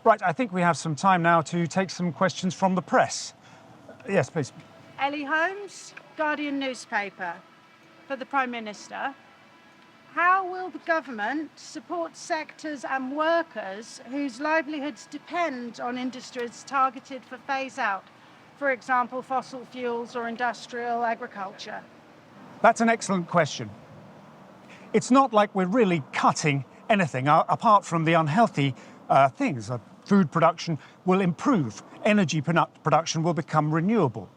Right, I think we have some time now to take some questions from the press. Yes, please. Ellie Holmes, Guardian newspaper. For the Prime Minister, how will the government support sectors and workers whose livelihoods depend on industries targeted for phase out, for example, fossil fuels or industrial agriculture? That's an excellent question. It's not like we're really cutting anything apart from the unhealthy things. Food production will improve, energy production will become renewable.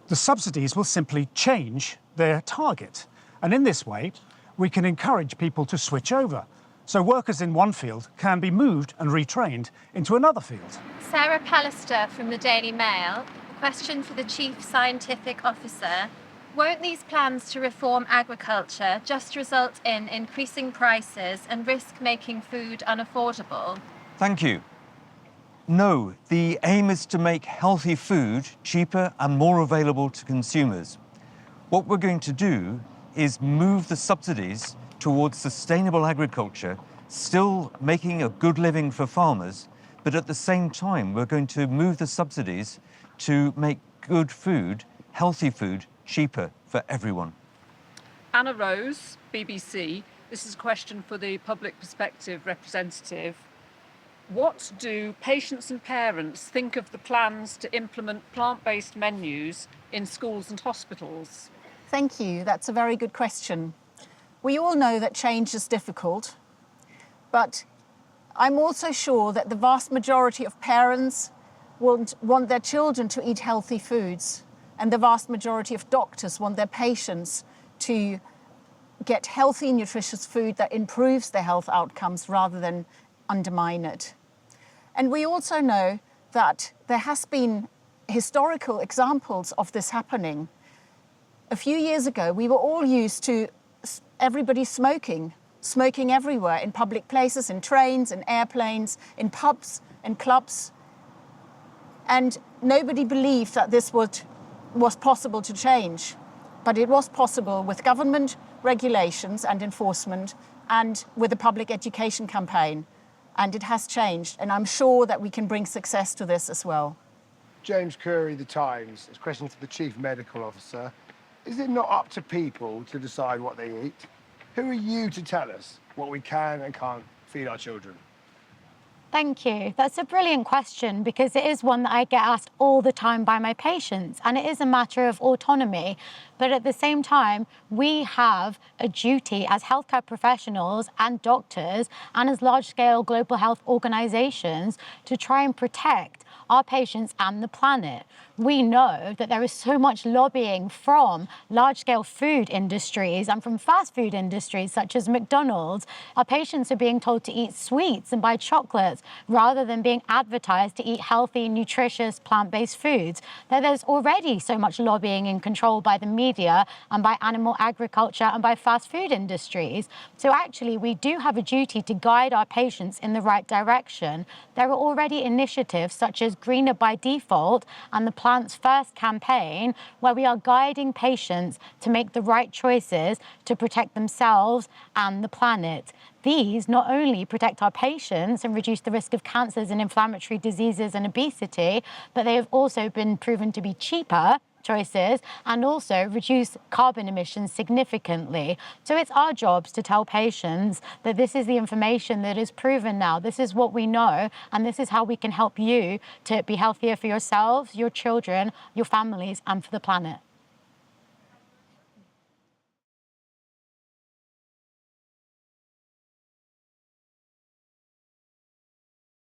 The subsidies will simply change their target. And in this way, we can encourage people to switch over. So workers in one field can be moved and retrained into another field. Sarah Pallister from the Daily Mail. Question for the Chief Scientific Officer. Won't these plans to reform agriculture just result in increasing prices and risk making food unaffordable? Thank you. No, the aim is to make healthy food cheaper and more available to consumers. What we're going to do is move the subsidies towards sustainable agriculture, still making a good living for farmers, but at the same time, we're going to move the subsidies to make good food, healthy food, cheaper for everyone. Anna Rose, BBC. This is a question for the Public Perspective representative. What do patients and parents think of the plans to implement plant-based menus in schools and hospitals? Thank you. That's a very good question. We all know that change is difficult, but I'm also sure that the vast majority of parents want their children to eat healthy foods, and the vast majority of doctors want their patients to get healthy, nutritious food that improves their health outcomes rather than undermine it. And we also know that there has been historical examples of this happening. A few years ago, we were all used to everybody smoking everywhere, in public places, in trains, in airplanes, in pubs, in clubs. And nobody believed that this was possible to change. But it was possible with government regulations and enforcement and with a public education campaign. And it has changed, and I'm sure that we can bring success to this as well. James Curry, The Times. It's a question for the Chief Medical Officer. Is it not up to people to decide what they eat? Who are you to tell us what we can and can't feed our children? Thank you. That's a brilliant question because it is one that I get asked all the time by my patients, and it is a matter of autonomy. But at the same time, we have a duty as healthcare professionals and doctors and as large-scale global health organizations to try and protect our patients and the planet. We know that there is so much lobbying from large-scale food industries and from fast food industries such as McDonald's. Our patients are being told to eat sweets and buy chocolates rather than being advertised to eat healthy, nutritious, plant-based foods. There's already so much lobbying and control by the media and by animal agriculture and by fast food industries. So actually, we do have a duty to guide our patients in the right direction. There are already initiatives such as Greener by Default and the Plants First campaign, where we are guiding patients to make the right choices to protect themselves and the planet. These not only protect our patients and reduce the risk of cancers and inflammatory diseases and obesity, but they have also been proven to be cheaper choices and also reduce carbon emissions significantly. So it's our jobs to tell patients that this is the information that is proven now. This is what we know, and this is how we can help you to be healthier for yourselves, your children, your families, and for the planet.